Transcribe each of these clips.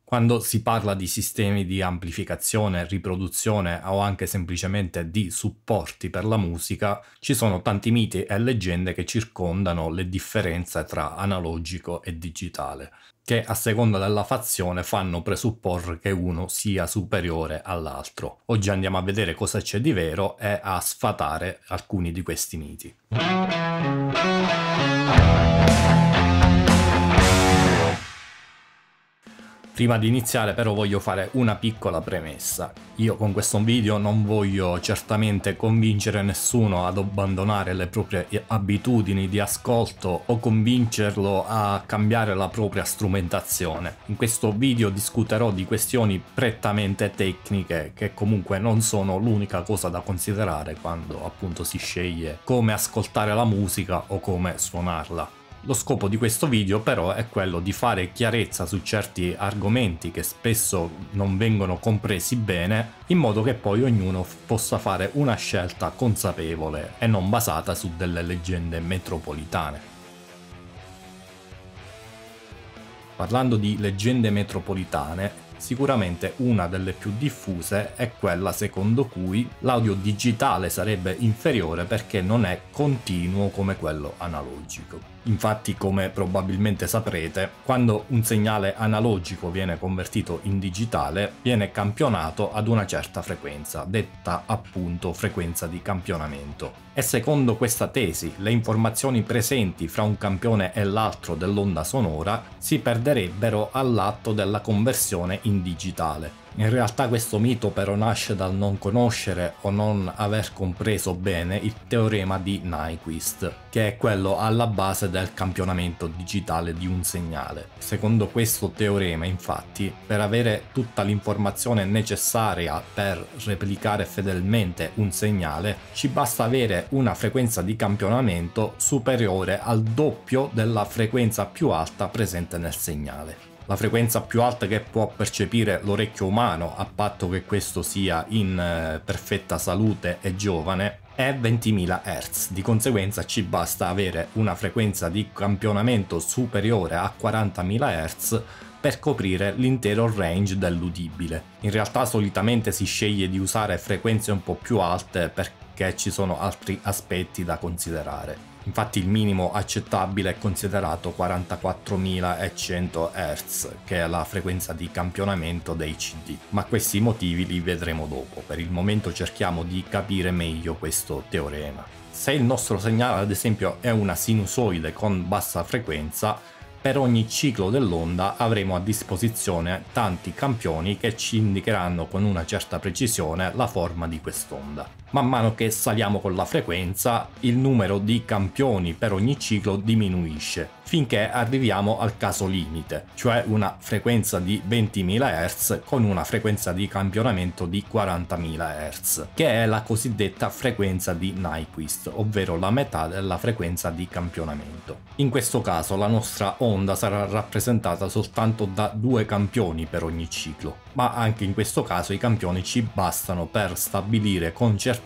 Quando si parla di sistemi di amplificazione, riproduzione o anche semplicemente di supporti per la musica, ci sono tanti miti e leggende che circondano le differenze tra analogico e digitale, che a seconda della fazione fanno presupporre che uno sia superiore all'altro. Oggi andiamo a vedere cosa c'è di vero e a sfatare alcuni di questi miti. Prima di iniziare però voglio fare una piccola premessa. Io con questo video non voglio certamente convincere nessuno ad abbandonare le proprie abitudini di ascolto o convincerlo a cambiare la propria strumentazione. In questo video discuterò di questioni prettamente tecniche che comunque non sono l'unica cosa da considerare quando appunto si sceglie come ascoltare la musica o come suonarla. Lo scopo di questo video però è quello di fare chiarezza su certi argomenti che spesso non vengono compresi bene, in modo che poi ognuno possa fare una scelta consapevole e non basata su delle leggende metropolitane. Parlando di leggende metropolitane, sicuramente una delle più diffuse è quella secondo cui l'audio digitale sarebbe inferiore perché non è continuo come quello analogico. Infatti, come probabilmente saprete, quando un segnale analogico viene convertito in digitale, viene campionato ad una certa frequenza, detta appunto frequenza di campionamento. E secondo questa tesi, le informazioni presenti fra un campione e l'altro dell'onda sonora si perderebbero all'atto della conversione in digitale. In realtà questo mito però nasce dal non conoscere o non aver compreso bene il teorema di Nyquist, che è quello alla base del campionamento digitale di un segnale. Secondo questo teorema, infatti, per avere tutta l'informazione necessaria per replicare fedelmente un segnale, ci basta avere una frequenza di campionamento superiore al doppio della frequenza più alta presente nel segnale. La frequenza più alta che può percepire l'orecchio umano, a patto che questo sia in perfetta salute e giovane, è 20.000 Hz. Di conseguenza ci basta avere una frequenza di campionamento superiore a 40.000 Hz per coprire l'intero range dell'udibile. In realtà solitamente si sceglie di usare frequenze un po' più alte perché ci sono altri aspetti da considerare. Infatti il minimo accettabile è considerato 44.100 Hz, che è la frequenza di campionamento dei CD, ma questi motivi li vedremo dopo. Per il momento cerchiamo di capire meglio questo teorema. Se il nostro segnale ad esempio è una sinusoide con bassa frequenza, per ogni ciclo dell'onda avremo a disposizione tanti campioni che ci indicheranno con una certa precisione la forma di quest'onda. Man mano che saliamo con la frequenza, il numero di campioni per ogni ciclo diminuisce, finché arriviamo al caso limite, cioè una frequenza di 20.000 Hz con una frequenza di campionamento di 40.000 Hz, che è la cosiddetta frequenza di Nyquist, ovvero la metà della frequenza di campionamento. In questo caso la nostra onda sarà rappresentata soltanto da 2 campioni per ogni ciclo, ma anche in questo caso i campioni ci bastano per stabilire con certezza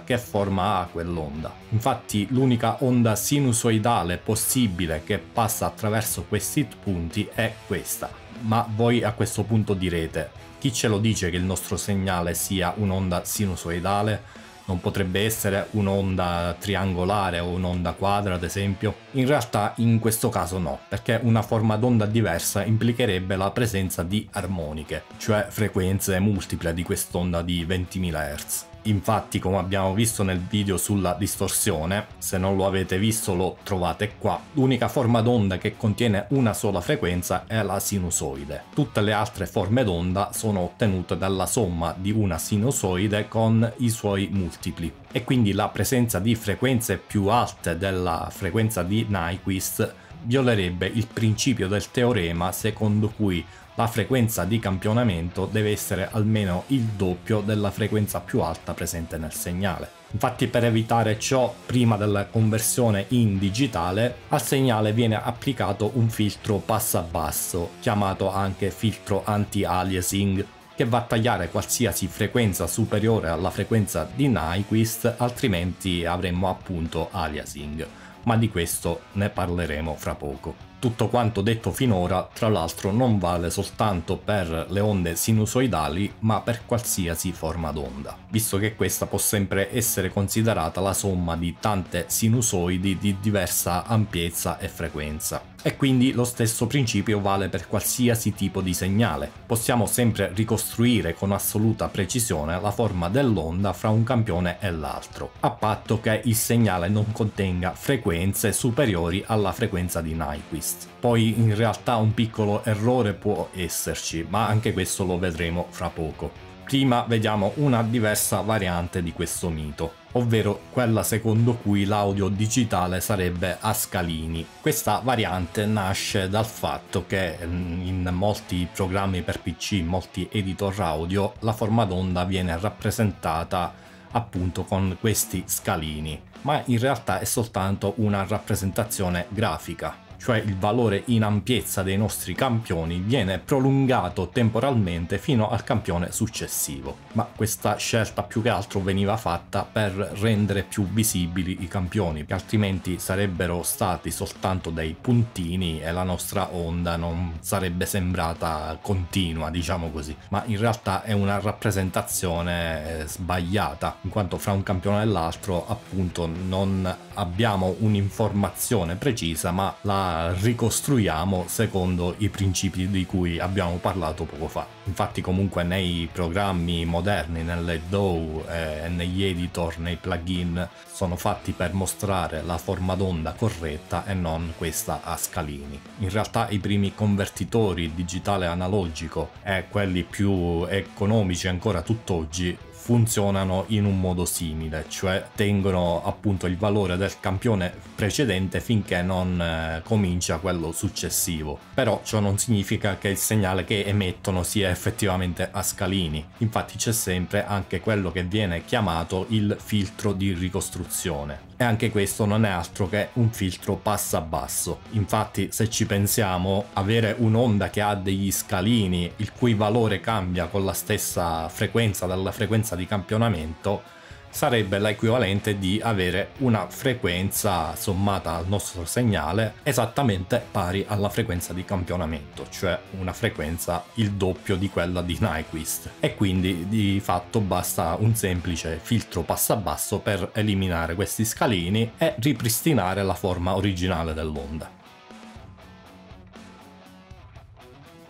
che forma ha quell'onda. Infatti l'unica onda sinusoidale possibile che passa attraverso questi punti è questa. Ma voi a questo punto direte: chi ce lo dice che il nostro segnale sia un'onda sinusoidale? Non potrebbe essere un'onda triangolare o un'onda quadra, ad esempio? In realtà in questo caso no, perché una forma d'onda diversa implicherebbe la presenza di armoniche, cioè frequenze multiple di quest'onda di 20.000 Hz. Infatti, come abbiamo visto nel video sulla distorsione, se non lo avete visto lo trovate qua, l'unica forma d'onda che contiene una sola frequenza è la sinusoide. Tutte le altre forme d'onda sono ottenute dalla somma di una sinusoide con i suoi multipli. E quindi la presenza di frequenze più alte della frequenza di Nyquist violerebbe il principio del teorema secondo cui la frequenza di campionamento deve essere almeno il doppio della frequenza più alta presente nel segnale. Infatti, per evitare ciò, prima della conversione in digitale, al segnale viene applicato un filtro passa-basso, chiamato anche filtro anti-aliasing, che va a tagliare qualsiasi frequenza superiore alla frequenza di Nyquist, altrimenti avremmo appunto aliasing. Ma di questo ne parleremo fra poco. Tutto quanto detto finora, tra l'altro, non vale soltanto per le onde sinusoidali, ma per qualsiasi forma d'onda, visto che questa può sempre essere considerata la somma di tante sinusoidi di diversa ampiezza e frequenza. E quindi lo stesso principio vale per qualsiasi tipo di segnale. Possiamo sempre ricostruire con assoluta precisione la forma dell'onda fra un campione e l'altro, a patto che il segnale non contenga frequenze superiori alla frequenza di Nyquist. Poi in realtà un piccolo errore può esserci, ma anche questo lo vedremo fra poco. Prima vediamo una diversa variante di questo mito, ovvero quella secondo cui l'audio digitale sarebbe a scalini. Questa variante nasce dal fatto che in molti programmi per PC, in molti editor audio, la forma d'onda viene rappresentata appunto con questi scalini, ma in realtà è soltanto una rappresentazione grafica. Cioè il valore in ampiezza dei nostri campioni viene prolungato temporalmente fino al campione successivo, ma questa scelta più che altro veniva fatta per rendere più visibili i campioni, che altrimenti sarebbero stati soltanto dei puntini e la nostra onda non sarebbe sembrata continua, diciamo così. Ma in realtà è una rappresentazione sbagliata, in quanto fra un campione e l'altro appunto non abbiamo un'informazione precisa, ma la ricostruiamo secondo i principi di cui abbiamo parlato poco fa. Infatti comunque nei programmi moderni, nelle DAW e negli editor, nei plugin, sono fatti per mostrare la forma d'onda corretta e non questa a scalini. In realtà i primi convertitori digitale analogico e quelli più economici ancora tutt'oggi funzionano in un modo simile, cioè tengono appunto il valore del campione precedente finché non comincia quello successivo. Però ciò non significa che il segnale che emettono sia effettivamente a scalini. Infatti c'è sempre anche quello che viene chiamato il filtro di ricostruzione. E anche questo non è altro che un filtro passa-basso. Infatti, se ci pensiamo, avere un'onda che ha degli scalini il cui valore cambia con la stessa frequenza della frequenza di campionamento sarebbe l'equivalente di avere una frequenza sommata al nostro segnale esattamente pari alla frequenza di campionamento, cioè una frequenza il doppio di quella di Nyquist. E quindi di fatto basta un semplice filtro passabasso per eliminare questi scalini e ripristinare la forma originale dell'onda.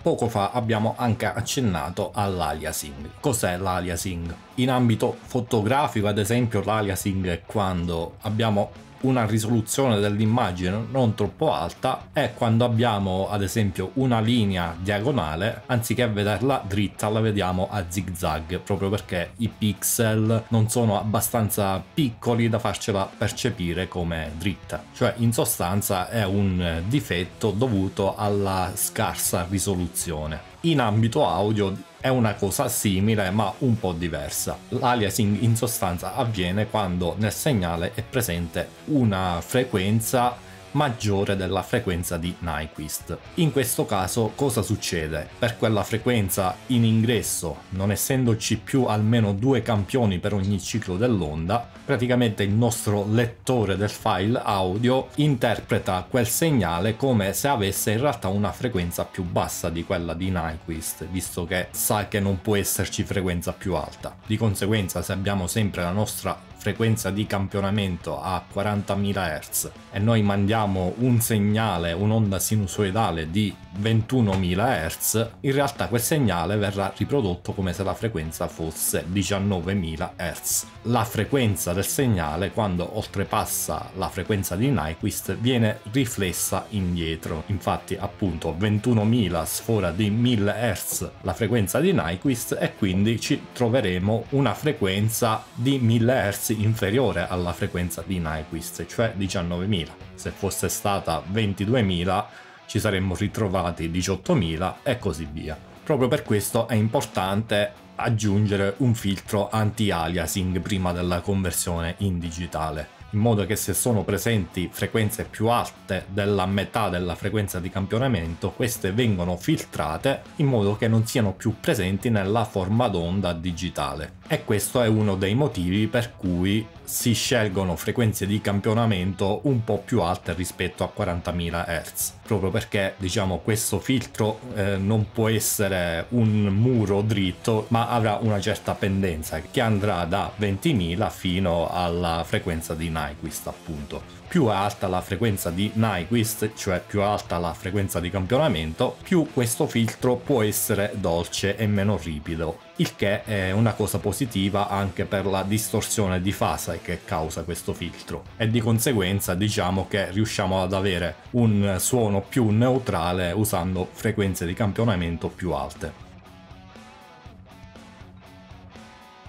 Poco fa abbiamo anche accennato all'aliasing. Cos'è l'aliasing? In ambito fotografico, ad esempio, l'aliasing è quando abbiamo una risoluzione dell'immagine non troppo alta e quando abbiamo ad esempio una linea diagonale, anziché vederla dritta la vediamo a zigzag, proprio perché i pixel non sono abbastanza piccoli da farcela percepire come dritta. Cioè in sostanza è un difetto dovuto alla scarsa risoluzione. In ambito audio è una cosa simile ma un po' diversa. L'aliasing in sostanza avviene quando nel segnale è presente una frequenza maggiore della frequenza di Nyquist. In questo caso cosa succede? Per quella frequenza in ingresso, non essendoci più almeno due campioni per ogni ciclo dell'onda, praticamente il nostro lettore del file audio interpreta quel segnale come se avesse in realtà una frequenza più bassa di quella di Nyquist, visto che sa che non può esserci frequenza più alta. Di conseguenza, se abbiamo sempre la nostra frequenza di campionamento a 40.000 Hz e noi mandiamo un segnale, un'onda sinusoidale di 21.000 Hz, in realtà quel segnale verrà riprodotto come se la frequenza fosse 19.000 Hz. La frequenza del segnale, quando oltrepassa la frequenza di Nyquist, viene riflessa indietro. Infatti appunto 21.000 sfora di 1.000 Hz la frequenza di Nyquist e quindi ci troveremo una frequenza di 1.000 Hz inferiore alla frequenza di Nyquist, cioè 19.000. Se fosse stata 22.000 ci saremmo ritrovati 18.000 e così via. Proprio per questo è importante aggiungere un filtro anti-aliasing prima della conversione in digitale, in modo che se sono presenti frequenze più alte della metà della frequenza di campionamento, queste vengono filtrate in modo che non siano più presenti nella forma d'onda digitale. E questo è uno dei motivi per cui si scelgono frequenze di campionamento un po' più alte rispetto a 40.000 Hz. proprio perché diciamo questo filtro non può essere un muro dritto, ma avrà una certa pendenza che andrà da 20.000 fino alla frequenza di Nyquist, appunto. Più è alta la frequenza di Nyquist, cioè più alta la frequenza di campionamento, più questo filtro può essere dolce e meno ripido, il che è una cosa positiva anche per la distorsione di fase che causa questo filtro, e di conseguenza diciamo che riusciamo ad avere un suono più neutrale usando frequenze di campionamento più alte.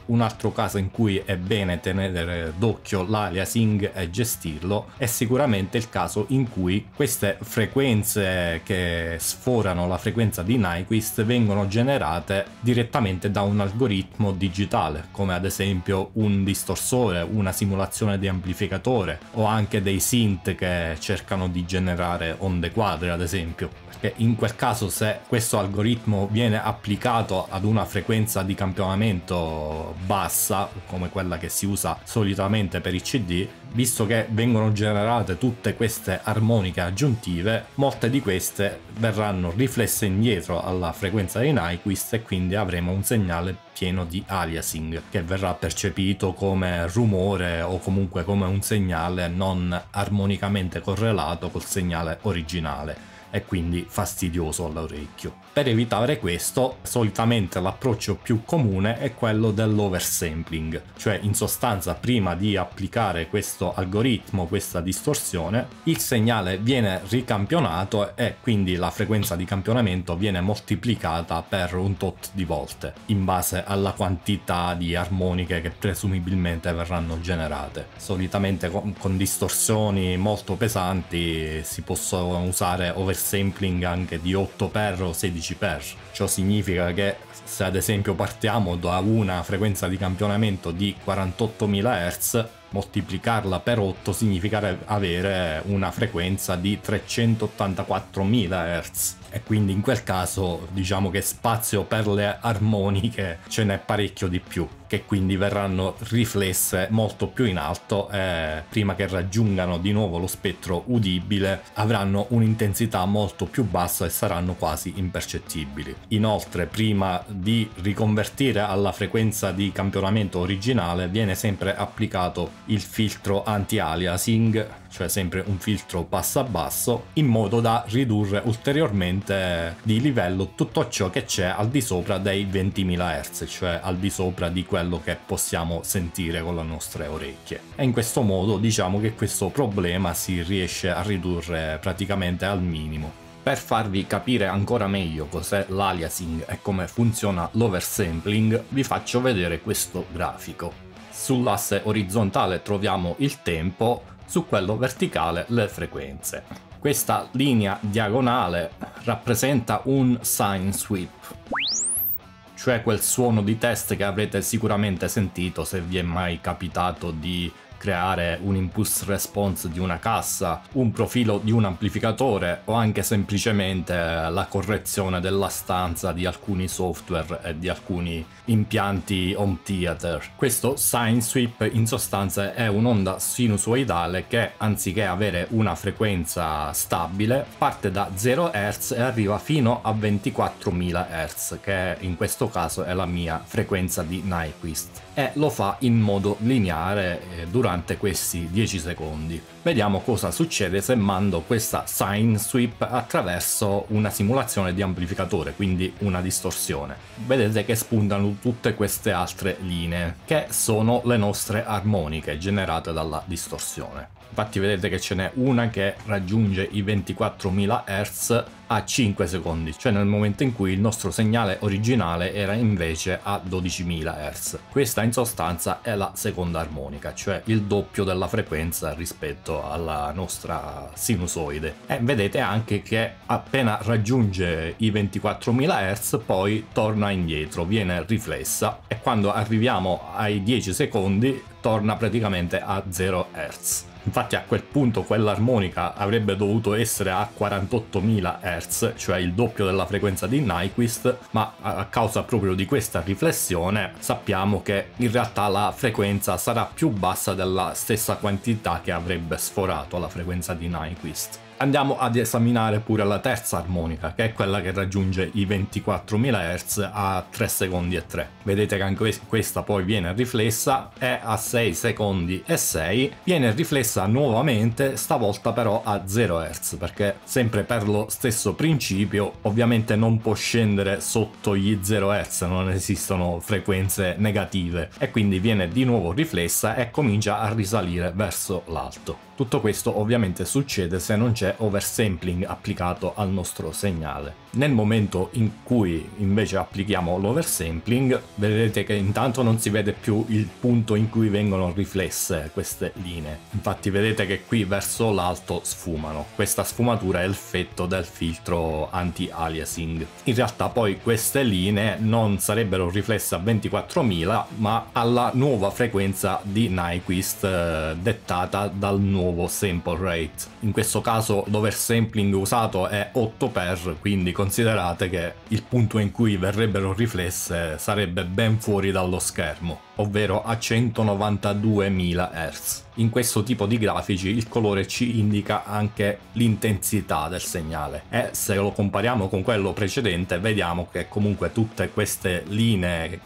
Un altro caso in cui è bene tenere d'occhio l'aliasing e gestirlo è sicuramente il caso in cui queste frequenze che sforano la frequenza di Nyquist vengono generate direttamente da un algoritmo digitale, come ad esempio un distorsore, una simulazione di amplificatore o anche dei synth che cercano di generare onde quadre, ad esempio. Perché in quel caso, se questo algoritmo viene applicato ad una frequenza di campionamento bassa, come quella che si usa solitamente per i CD, visto che vengono generate tutte queste armoniche aggiuntive, molte di queste verranno riflesse indietro alla frequenza di Nyquist e quindi avremo un segnale pieno di aliasing che verrà percepito come rumore o comunque come un segnale non armonicamente correlato col segnale originale, e quindi fastidioso all'orecchio. Per evitare questo, solitamente l'approccio più comune è quello dell'oversampling, cioè in sostanza prima di applicare questo algoritmo, questa distorsione, il segnale viene ricampionato e quindi la frequenza di campionamento viene moltiplicata per un tot di volte, in base alla quantità di armoniche che presumibilmente verranno generate. Solitamente con distorsioni molto pesanti si possono usare oversampling anche di 8x o 16x. Ciò significa che se ad esempio partiamo da una frequenza di campionamento di 48.000 Hz, moltiplicarla per 8 significa avere una frequenza di 384.000 Hz, e quindi in quel caso diciamo che spazio per le armoniche ce n'è parecchio di più, che quindi verranno riflesse molto più in alto e prima che raggiungano di nuovo lo spettro udibile avranno un'intensità molto più bassa e saranno quasi impercettibili. Inoltre, prima di riconvertire alla frequenza di campionamento originale viene sempre applicato il filtro anti-aliasing, cioè sempre un filtro bassa-basso, in modo da ridurre ulteriormente di livello tutto ciò che c'è al di sopra dei 20.000 Hz, cioè al di sopra di quello che possiamo sentire con le nostre orecchie. E in questo modo diciamo che questo problema si riesce a ridurre praticamente al minimo. Per farvi capire ancora meglio cos'è l'aliasing e come funziona l'oversampling, vi faccio vedere questo grafico. Sull'asse orizzontale troviamo il tempo, su quello verticale le frequenze. Questa linea diagonale rappresenta un sine sweep, cioè quel suono di test che avrete sicuramente sentito se vi è mai capitato di creare un impulse response di una cassa, un profilo di un amplificatore o anche semplicemente la correzione della stanza di alcuni software e di alcuni impianti home theater. Questo sine sweep in sostanza è un'onda sinusoidale che, anziché avere una frequenza stabile, parte da 0 Hz e arriva fino a 24.000 Hz, che in questo caso è la mia frequenza di Nyquist, e lo fa in modo lineare durante questi 10 secondi. Vediamo cosa succede se mando questa sine sweep attraverso una simulazione di amplificatore, quindi una distorsione. Vedete che spuntano tutte queste altre linee, che sono le nostre armoniche generate dalla distorsione. Infatti vedete che ce n'è una che raggiunge i 24.000 Hz a 5 secondi, cioè nel momento in cui il nostro segnale originale era invece a 12.000 Hz. Questa in sostanza è la seconda armonica, cioè il doppio della frequenza rispetto alla nostra sinusoide. E vedete anche che appena raggiunge i 24.000 Hz poi torna indietro, viene riflessa, e quando arriviamo ai 10 secondi torna praticamente a 0 Hz. Infatti a quel punto quell'armonica avrebbe dovuto essere a 48.000 Hz, cioè il doppio della frequenza di Nyquist, ma a causa proprio di questa riflessione sappiamo che in realtà la frequenza sarà più bassa della stessa quantità che avrebbe sforato la frequenza di Nyquist. Andiamo ad esaminare pure la terza armonica, che è quella che raggiunge i 24.000 Hz a 3 secondi e 3. Vedete che anche questa poi viene riflessa e a 6 secondi e 6 viene riflessa nuovamente, stavolta però a 0 Hz, perché sempre per lo stesso principio ovviamente non può scendere sotto gli 0 Hz, non esistono frequenze negative, e quindi viene di nuovo riflessa e comincia a risalire verso l'alto. Tutto questo ovviamente succede se non c'è oversampling applicato al nostro segnale. Nel momento in cui invece applichiamo l'oversampling, vedete che intanto non si vede più il punto in cui vengono riflesse queste linee. Infatti vedete che qui verso l'alto sfumano. Questa sfumatura è l'effetto del filtro anti-aliasing. In realtà poi queste linee non sarebbero riflesse a 24.000 ma alla nuova frequenza di Nyquist dettata dal nuovo sample rate. In questo caso l'oversampling usato è 8x, quindi considerate che il punto in cui verrebbero riflesse sarebbe ben fuori dallo schermo, ovvero a 192.000 Hz. In questo tipo di grafici il colore ci indica anche l'intensità del segnale e se lo compariamo con quello precedente vediamo che comunque tutte queste linee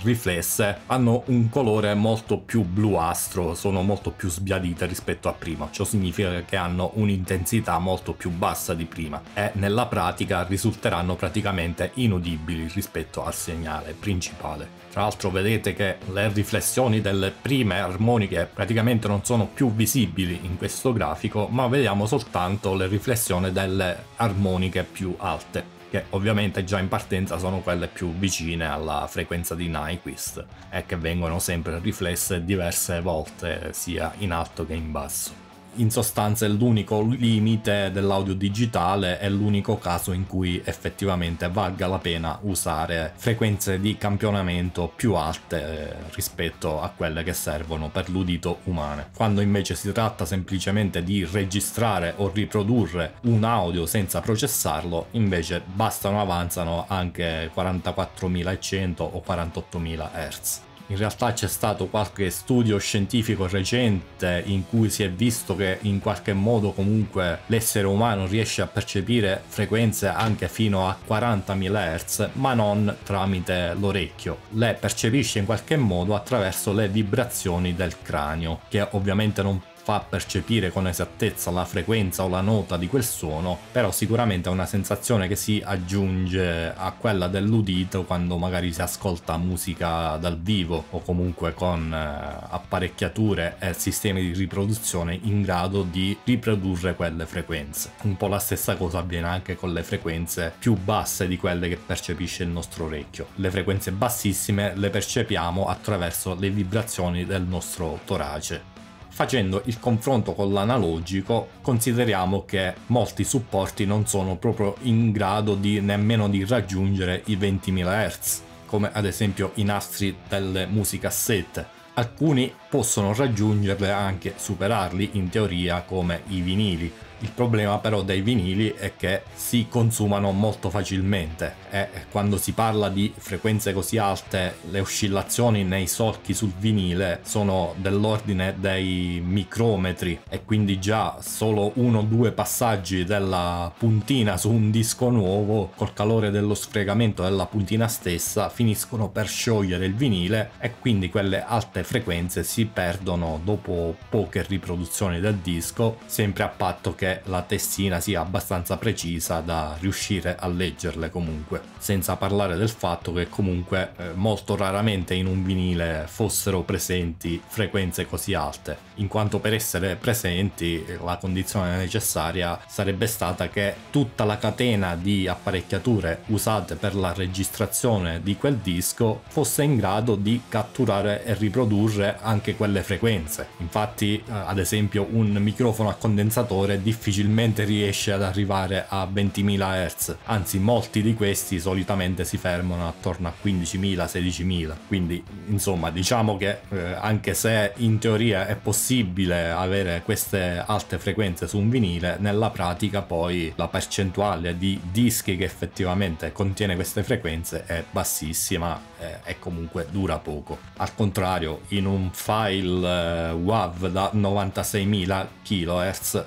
riflesse hanno un colore molto più bluastro, sono molto più sbiadite rispetto a prima. Ciò significa che hanno un'intensità molto più bassa di prima e nella pratica risulteranno praticamente inudibili rispetto al segnale principale. Tra l'altro vedete che le riflessioni delle prime armoniche praticamente non sono più visibili in questo grafico, ma vediamo soltanto le riflessioni delle armoniche più alte, che ovviamente già in partenza sono quelle più vicine alla frequenza di Nyquist e che vengono sempre riflesse diverse volte sia in alto che in basso. In sostanza l'unico limite dell'audio digitale è l'unico caso in cui effettivamente valga la pena usare frequenze di campionamento più alte rispetto a quelle che servono per l'udito umano. Quando invece si tratta semplicemente di registrare o riprodurre un audio senza processarlo, invece bastano, avanzano anche 44.100 o 48.000 Hz. In realtà c'è stato qualche studio scientifico recente in cui si è visto che in qualche modo comunque l'essere umano riesce a percepire frequenze anche fino a 40.000 Hz, ma non tramite l'orecchio. Le percepisce in qualche modo attraverso le vibrazioni del cranio, che ovviamente non fa percepire con esattezza la frequenza o la nota di quel suono, però sicuramente è una sensazione che si aggiunge a quella dell'udito quando magari si ascolta musica dal vivo o comunque con apparecchiature e sistemi di riproduzione in grado di riprodurre quelle frequenze. Un po' la stessa cosa avviene anche con le frequenze più basse di quelle che percepisce il nostro orecchio. Le frequenze bassissime le percepiamo attraverso le vibrazioni del nostro torace. Facendo il confronto con l'analogico, consideriamo che molti supporti non sono proprio in grado nemmeno di raggiungere i 20.000 Hz, come ad esempio i nastri delle musicassette. Alcuni possono raggiungerle e anche superarli in teoria, come i vinili. Il problema però dei vinili è che si consumano molto facilmente e quando si parla di frequenze così alte le oscillazioni nei solchi sul vinile sono dell'ordine dei micrometri e quindi già solo 1 o 2 passaggi della puntina su un disco nuovo col calore dello sfregamento della puntina stessa finiscono per sciogliere il vinile e quindi quelle alte frequenze si perdono dopo poche riproduzioni del disco, sempre a patto che la testina sia abbastanza precisa da riuscire a leggerle comunque, senza parlare del fatto che comunque molto raramente in un vinile fossero presenti frequenze così alte, in quanto per essere presenti la condizione necessaria sarebbe stata che tutta la catena di apparecchiature usate per la registrazione di quel disco fosse in grado di catturare e riprodurre anche quelle frequenze. Infatti ad esempio un microfono a condensatore difficilmente riesce ad arrivare a 20.000 Hz, anzi molti di questi solitamente si fermano attorno a 15.000-16.000, quindi insomma diciamo che anche se in teoria è possibile avere queste alte frequenze su un vinile, nella pratica poi la percentuale di dischi che effettivamente contiene queste frequenze è bassissima e comunque dura poco. Al contrario, in un file WAV da 96.000 kHz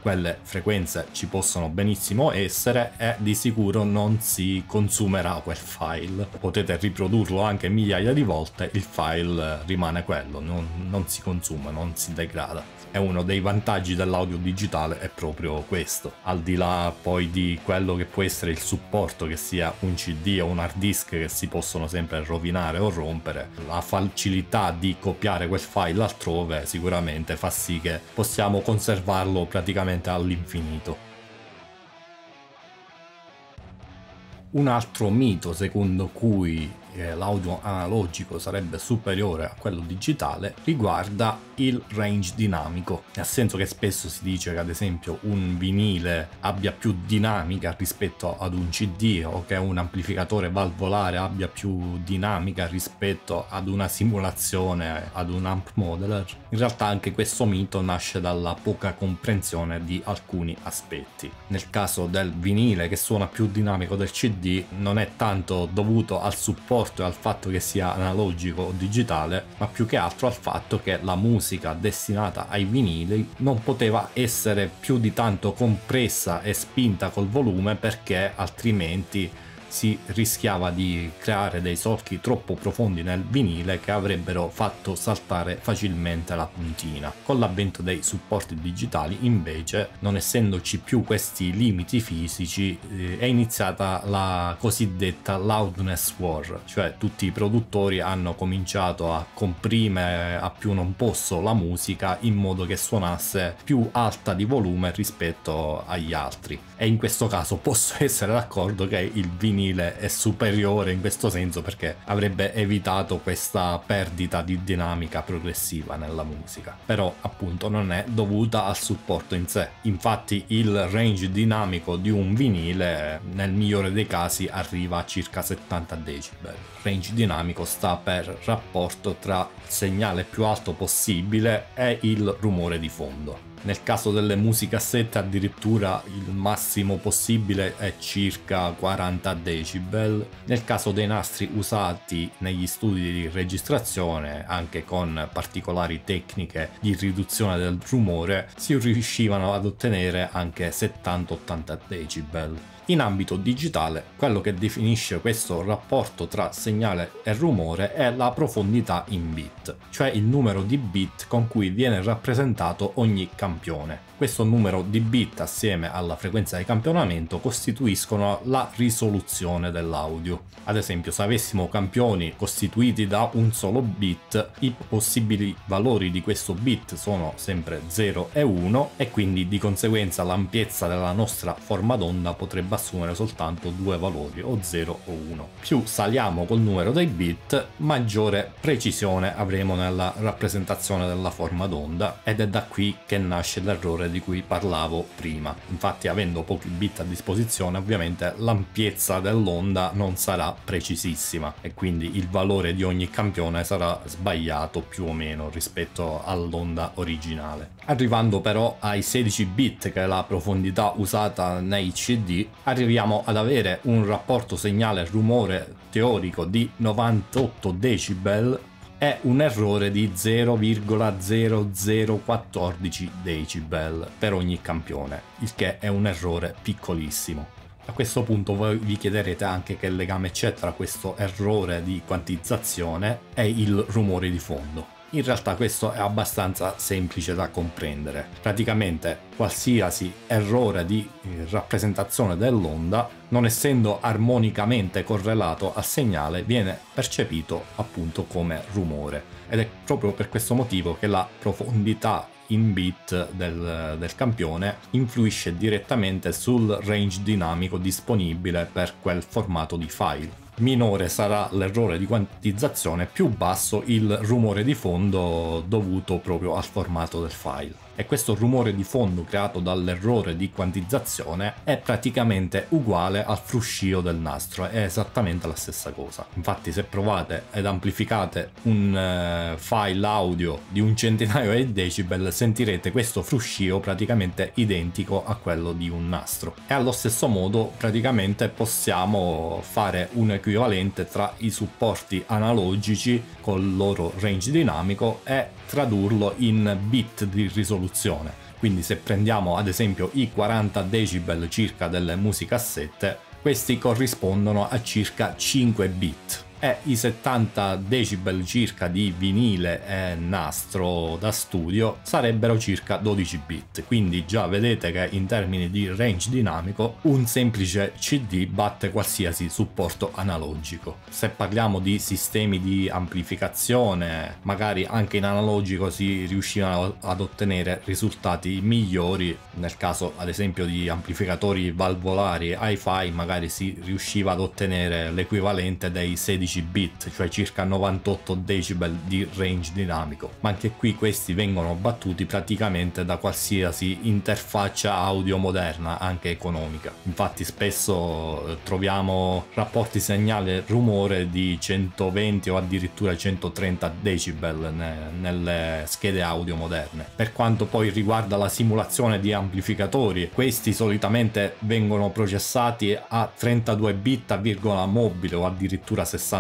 quelle frequenze ci possono benissimo essere e di sicuro non si consumerà quel file. Potete riprodurlo anche migliaia di volte, il file rimane quello, non si consuma, non si degrada. E uno dei vantaggi dell'audio digitale è proprio questo, al di là poi di quello che può essere il supporto, che sia un CD o un hard disk che si possono sempre rovinare o rompere. La facilità di copiare quel file altrove sicuramente fa sì che possiamo conservarlo praticamente all'infinito. Un altro mito secondo cui l'audio analogico sarebbe superiore a quello digitale riguarda il range dinamico, nel senso che spesso si dice che ad esempio un vinile abbia più dinamica rispetto ad un CD, o che un amplificatore valvolare abbia più dinamica rispetto ad una simulazione, ad un amp modeler. In realtà anche questo mito nasce dalla poca comprensione di alcuni aspetti. Nel caso del vinile, che suona più dinamico del CD, non è tanto dovuto al supporto e al fatto che sia analogico o digitale, ma più che altro al fatto che la musica destinata ai vinili non poteva essere più di tanto compressa e spinta col volume, perché altrimenti si rischiava di creare dei solchi troppo profondi nel vinile che avrebbero fatto saltare facilmente la puntina. Con l'avvento dei supporti digitali, invece, non essendoci più questi limiti fisici, è iniziata la cosiddetta loudness war, cioè tutti i produttori hanno cominciato a comprimere a più non posso la musica in modo che suonasse più alta di volume rispetto agli altri. E in questo caso posso essere d'accordo che il vinile è superiore in questo senso, perché avrebbe evitato questa perdita di dinamica progressiva nella musica, però appunto non è dovuta al supporto in sé. Infatti il range dinamico di un vinile nel migliore dei casi arriva a circa 70 decibel. Range dinamico sta per rapporto tra il segnale più alto possibile e il rumore di fondo. Nel caso delle musicassette addirittura il massimo possibile è circa 40 decibel. Nel caso dei nastri usati negli studi di registrazione, anche con particolari tecniche di riduzione del rumore, si riuscivano ad ottenere anche 70-80 decibel. In ambito digitale, quello che definisce questo rapporto tra segnale e rumore è la profondità in bit, cioè il numero di bit con cui viene rappresentato ogni campione. Questo numero di bit assieme alla frequenza di campionamento costituiscono la risoluzione dell'audio. Ad esempio, se avessimo campioni costituiti da un solo bit, i possibili valori di questo bit sono sempre 0 e 1, e quindi di conseguenza l'ampiezza della nostra forma d'onda potrebbe assumere soltanto due valori, o 0 o 1. Più saliamo col numero dei bit, maggiore precisione avremo nella rappresentazione della forma d'onda, ed è da qui che nasce l'errore di cui parlavo prima. Infatti, avendo pochi bit a disposizione, ovviamente l'ampiezza dell'onda non sarà precisissima e quindi il valore di ogni campione sarà sbagliato più o meno rispetto all'onda originale. Arrivando però ai 16 bit, che è la profondità usata nei CD, arriviamo ad avere un rapporto segnale-rumore teorico di 98 decibel e un errore di 0,0014 decibel per ogni campione, il che è un errore piccolissimo. A questo punto voi vi chiederete anche che legame c'è tra questo errore di quantizzazione e il rumore di fondo. In realtà questo è abbastanza semplice da comprendere. Praticamente qualsiasi errore di rappresentazione dell'onda, non essendo armonicamente correlato al segnale, viene percepito appunto come rumore, ed è proprio per questo motivo che la profondità in bit del campione influisce direttamente sul range dinamico disponibile per quel formato di file. Minore sarà l'errore di quantizzazione, più basso il rumore di fondo dovuto proprio al formato del file. E questo rumore di fondo creato dall'errore di quantizzazione è praticamente uguale al fruscio del nastro, è esattamente la stessa cosa. Infatti, se provate ed amplificate un file audio di un centinaio di decibel, sentirete questo fruscio praticamente identico a quello di un nastro. E allo stesso modo praticamente possiamo fare un equivalente tra i supporti analogici col loro range dinamico e tradurlo in bit di risoluzione. Quindi se prendiamo ad esempio i 40 decibel circa delle musicassette, questi corrispondono a circa 5 bit. E i 70 decibel circa di vinile e nastro da studio sarebbero circa 12 bit, quindi già vedete che in termini di range dinamico un semplice CD batte qualsiasi supporto analogico. Se parliamo di sistemi di amplificazione, magari anche in analogico si riuscivano ad ottenere risultati migliori. Nel caso ad esempio di amplificatori valvolari hi-fi magari si riusciva ad ottenere l'equivalente dei 16 bit, cioè circa 98 decibel di range dinamico, ma anche qui questi vengono battuti praticamente da qualsiasi interfaccia audio moderna, anche economica. Infatti spesso troviamo rapporti segnale rumore di 120 o addirittura 130 decibel nelle schede audio moderne. Per quanto poi riguarda la simulazione di amplificatori, questi solitamente vengono processati a 32 bit a virgola mobile o addirittura 64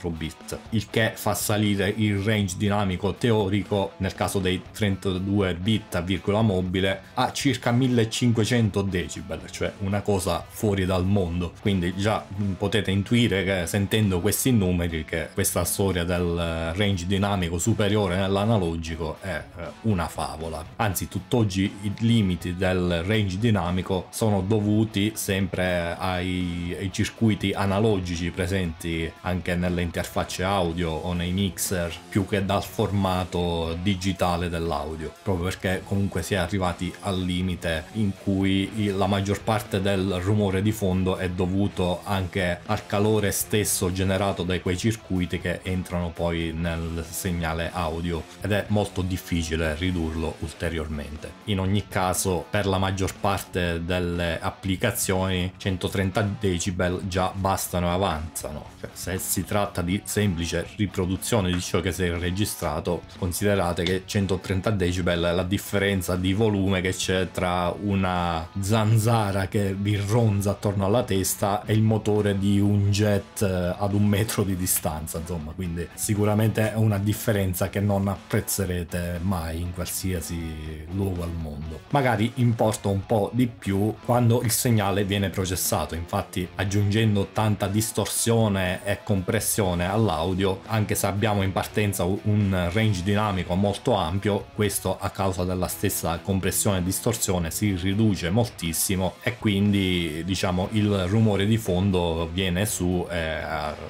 bit, il che fa salire il range dinamico teorico nel caso dei 32 bit a virgola mobile a circa 1500 decibel, cioè una cosa fuori dal mondo. Quindi già potete intuire che sentendo questi numeri che questa storia del range dinamico superiore nell'analogico è una favola. Anzi, tutt'oggi i limiti del range dinamico sono dovuti sempre ai circuiti analogici presenti anche nelle interfacce audio o nei mixer, più che dal formato digitale dell'audio, proprio perché comunque si è arrivati al limite in cui la maggior parte del rumore di fondo è dovuto anche al calore stesso generato da quei circuiti che entrano poi nel segnale audio, ed è molto difficile ridurlo ulteriormente. In ogni caso, per la maggior parte delle applicazioni 130 decibel già bastano e avanzano, cioè, se si tratta di semplice riproduzione di ciò che si è registrato, considerate che 130 decibel è la differenza di volume che c'è tra una zanzara che vi ronza attorno alla testa e il motore di un jet ad 1 metro di distanza, insomma. Quindi sicuramente è una differenza che non apprezzerete mai in qualsiasi luogo al mondo. Magari importa un po' di più quando il segnale viene processato, infatti aggiungendo tanta distorsione e compressione all'audio, anche se abbiamo in partenza un range dinamico molto ampio, questo a causa della stessa compressione e distorsione si riduce moltissimo e quindi diciamo il rumore di fondo viene su e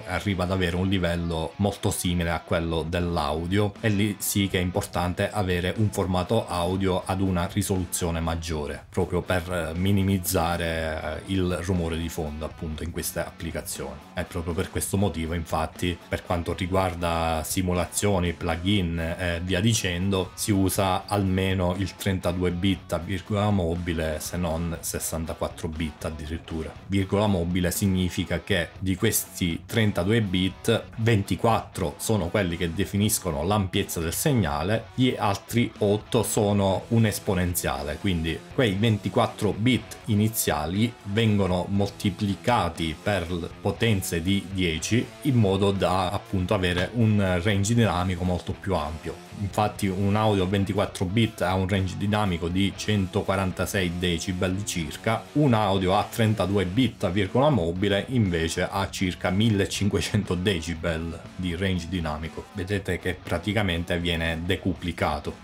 arriva ad avere un livello molto simile a quello dell'audio, e lì sì che è importante avere un formato audio ad una risoluzione maggiore proprio per minimizzare il rumore di fondo appunto in queste applicazioni. È proprio per questo motivo infatti, per quanto riguarda simulazioni, plugin e via dicendo, si usa almeno il 32 bit a virgola mobile, se non 64 bit addirittura. Virgola mobile significa che di questi 32 bit 24 sono quelli che definiscono l'ampiezza del segnale, gli altri 8 sono un esponenziale, quindi quei 24 bit iniziali vengono moltiplicati per potenze di 10 in modo da appunto avere un range dinamico molto più ampio. Infatti un audio 24 bit ha un range dinamico di 146 decibel circa, un audio a 32 bit a virgola mobile invece ha circa 1500 decibel di range dinamico. Vedete che praticamente viene decuplicato.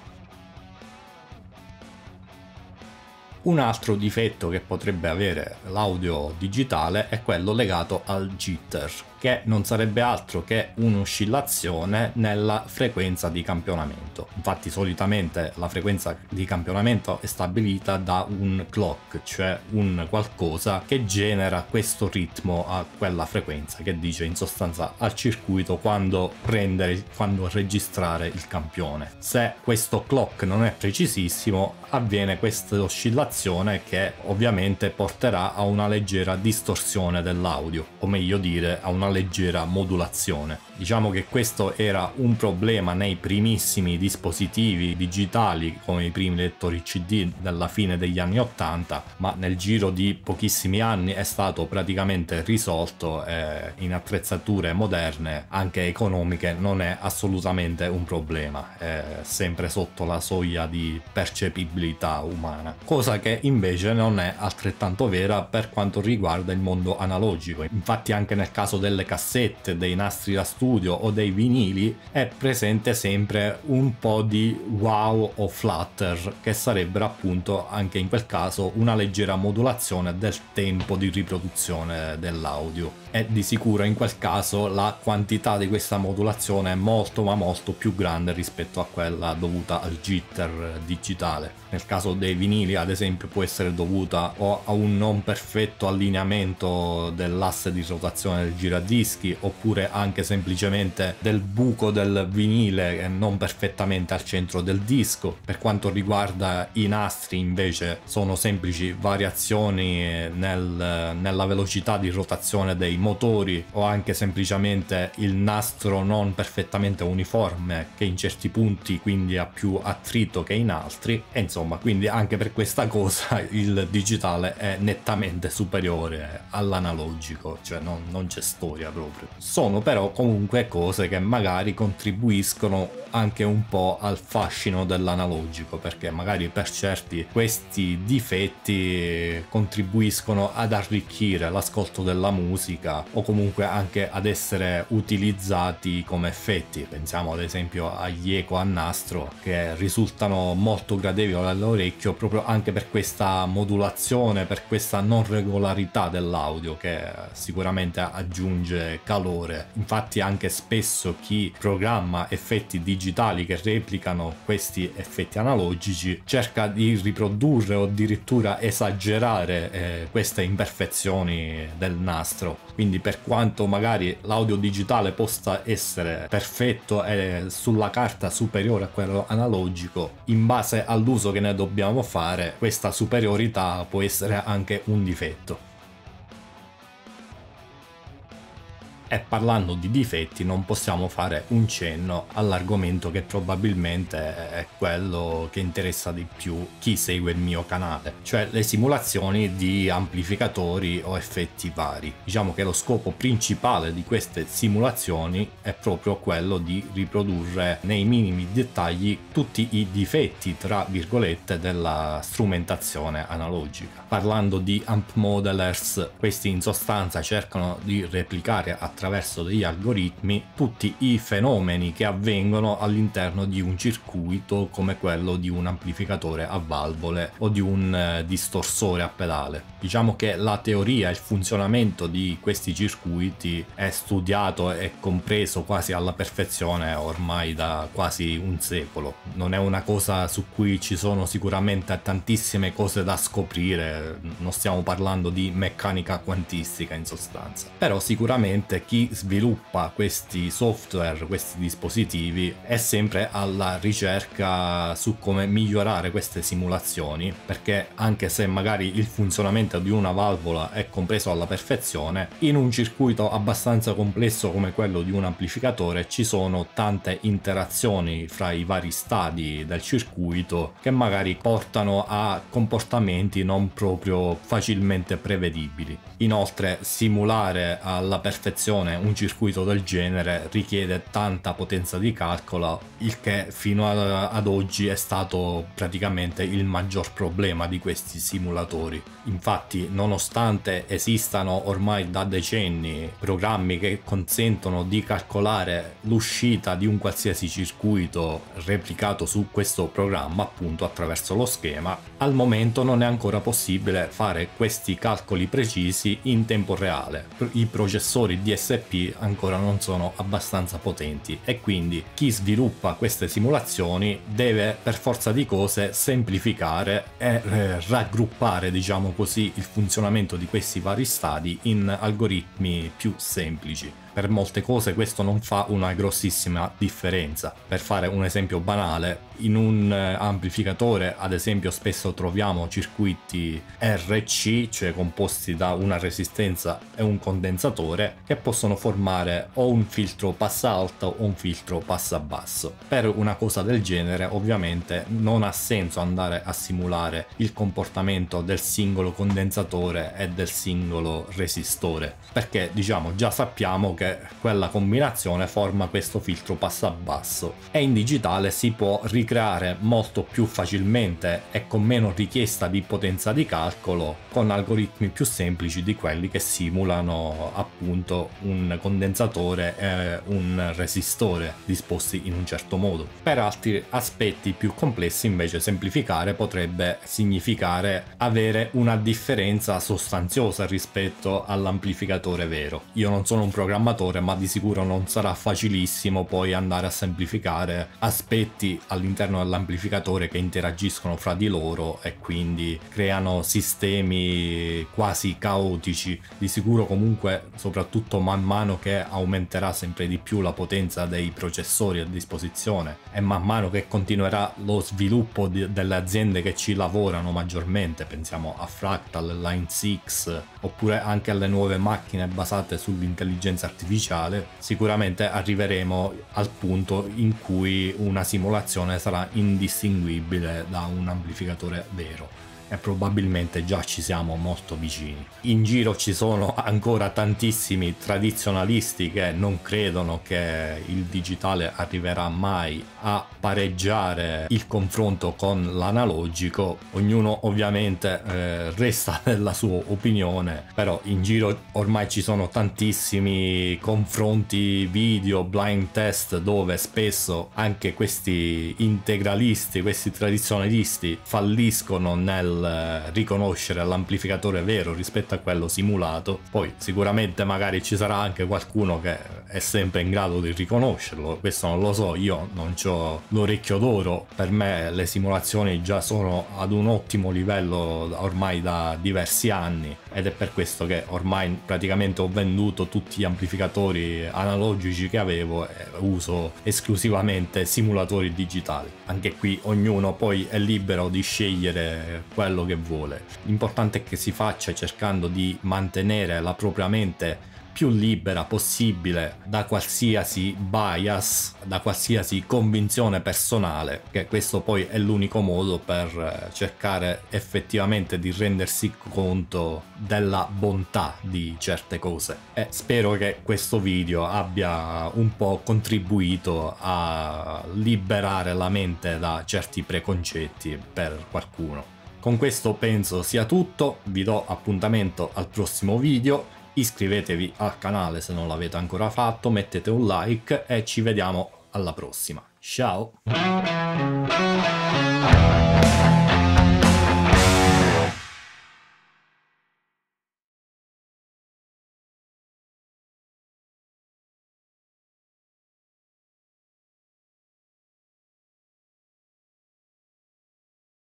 Un altro difetto che potrebbe avere l'audio digitale è quello legato al jitter, che non sarebbe altro che un'oscillazione nella frequenza di campionamento. Infatti solitamente la frequenza di campionamento è stabilita da un clock, cioè un qualcosa che genera questo ritmo a quella frequenza, che dice in sostanza al circuito quando registrare il campione. Se questo clock non è precisissimo, avviene questa oscillazione che ovviamente porterà a una leggera distorsione dell'audio, o meglio dire a una leggera modulazione. Diciamo che questo era un problema nei primissimi dispositivi digitali come i primi lettori CD della fine degli anni 80, ma nel giro di pochissimi anni è stato praticamente risolto e in attrezzature moderne, anche economiche, non è assolutamente un problema, è sempre sotto la soglia di percepibilità umana, cosa che invece non è altrettanto vera per quanto riguarda il mondo analogico. Infatti anche nel caso delle cassette, dei nastri da studio o dei vinili è presente sempre un po' di wow o flutter, che sarebbero appunto anche in quel caso una leggera modulazione del tempo di riproduzione dell'audio, e di sicuro in quel caso la quantità di questa modulazione è molto ma molto più grande rispetto a quella dovuta al jitter digitale. Nel caso dei vinili ad esempio può essere dovuta o a un non perfetto allineamento dell'asse di rotazione del giradischi, oppure anche semplicemente del buco del vinile non perfettamente al centro del disco. Per quanto riguarda i nastri invece sono semplici variazioni nella velocità di rotazione dei motori, o anche semplicemente il nastro non perfettamente uniforme che in certi punti quindi ha più attrito che in altri, e insomma quindi anche per questa cosa il digitale è nettamente superiore all'analogico, cioè non c'è storia proprio. Sono però comunque cose che magari contribuiscono anche un po' al fascino dell'analogico, perché magari per certi questi difetti contribuiscono ad arricchire l'ascolto della musica, o comunque anche ad essere utilizzati come effetti. Pensiamo ad esempio agli eco a nastro, che risultano molto gradevoli all'orecchio proprio anche per questa modulazione, per questa non regolarità dell'audio che sicuramente aggiunge calore. Infatti anche spesso chi programma effetti digitali che replicano questi effetti analogici cerca di riprodurre o addirittura esagerare queste imperfezioni del nastro. Quindi per quanto magari l'audio digitale possa essere perfetto e sulla carta superiore a quello analogico, in base all'uso che ne dobbiamo fare questa superiorità può essere anche un difetto. E parlando di difetti non possiamo fare un cenno all'argomento che probabilmente è quello che interessa di più chi segue il mio canale, cioè le simulazioni di amplificatori o effetti vari. Diciamo che lo scopo principale di queste simulazioni è proprio quello di riprodurre nei minimi dettagli tutti i difetti, tra virgolette, della strumentazione analogica. Parlando di amp modelers, questi in sostanza cercano di replicare attraverso degli algoritmi tutti i fenomeni che avvengono all'interno di un circuito come quello di un amplificatore a valvole o di un distorsore a pedale. Diciamo che la teoria e il funzionamento di questi circuiti è studiato e compreso quasi alla perfezione ormai da quasi un secolo. Non è una cosa su cui ci sono sicuramente tantissime cose da scoprire, non stiamo parlando di meccanica quantistica in sostanza, però sicuramente chi sviluppa questi software, questi dispositivi, è sempre alla ricerca su come migliorare queste simulazioni, perché anche se magari il funzionamento di una valvola è compreso alla perfezione, in un circuito abbastanza complesso come quello di un amplificatore ci sono tante interazioni fra i vari stadi del circuito che magari portano a comportamenti non proprio facilmente prevedibili. Inoltre simulare alla perfezione un circuito del genere richiede tanta potenza di calcolo, il che fino ad oggi è stato praticamente il maggior problema di questi simulatori. Infatti, nonostante esistano ormai da decenni programmi che consentono di calcolare l'uscita di un qualsiasi circuito replicato su questo programma, appunto attraverso lo schema, al momento non è ancora possibile fare questi calcoli precisi in tempo reale. I processori DSP ancora non sono abbastanza potenti e quindi chi sviluppa queste simulazioni deve per forza di cose semplificare e raggruppare, diciamo così, il funzionamento di questi vari stadi in algoritmi più semplici. per molte cose questo non fa una grossissima differenza. Per fare un esempio banale, in un amplificatore ad esempio spesso troviamo circuiti RC, cioè composti da una resistenza e un condensatore, che possono formare o un filtro passa alto o un filtro passa basso. Per una cosa del genere ovviamente non ha senso andare a simulare il comportamento del singolo condensatore e del singolo resistore, perché diciamo già sappiamo che quella combinazione forma questo filtro passa basso, e in digitale si può ricreare molto più facilmente e con meno richiesta di potenza di calcolo con algoritmi più semplici di quelli che simulano appunto un condensatore e un resistore disposti in un certo modo. Per altri aspetti più complessi invece semplificare potrebbe significare avere una differenza sostanziosa rispetto all'amplificatore vero. Io non sono un programmatore, ma di sicuro non sarà facilissimo poi andare a semplificare aspetti all'interno dell'amplificatore che interagiscono fra di loro e quindi creano sistemi quasi caotici. Di sicuro comunque, soprattutto man mano che aumenterà sempre di più la potenza dei processori a disposizione e man mano che continuerà lo sviluppo delle aziende che ci lavorano maggiormente, pensiamo a Fractal, Line 6 oppure anche alle nuove macchine basate sull'intelligenza artificiale, sicuramente arriveremo al punto in cui una simulazione sarà indistinguibile da un amplificatore vero. E probabilmente già ci siamo molto vicini. In giro ci sono ancora tantissimi tradizionalisti che non credono che il digitale arriverà mai a pareggiare il confronto con l'analogico. Ognuno ovviamente resta nella sua opinione, però in giro ormai ci sono tantissimi confronti video, blind test, dove spesso anche questi integralisti, questi tradizionalisti falliscono nel riconoscere l'amplificatore vero rispetto a quello simulato. Poi sicuramente magari ci sarà anche qualcuno che è sempre in grado di riconoscerlo, questo non lo so, io non ho l'orecchio d'oro, per me le simulazioni già sono ad un ottimo livello ormai da diversi anni, ed è per questo che ormai praticamente ho venduto tutti gli amplificatori analogici che avevo e uso esclusivamente simulatori digitali. Anche qui ognuno poi è libero di scegliere quello che vuole. L'importante è che si faccia cercando di mantenere la propria mente più libera possibile da qualsiasi bias, da qualsiasi convinzione personale, che questo poi è l'unico modo per cercare effettivamente di rendersi conto della bontà di certe cose. E spero che questo video abbia un po' contribuito a liberare la mente da certi preconcetti per qualcuno. Con questo penso sia tutto, vi do appuntamento al prossimo video, iscrivetevi al canale se non l'avete ancora fatto, mettete un like e ci vediamo alla prossima. Ciao!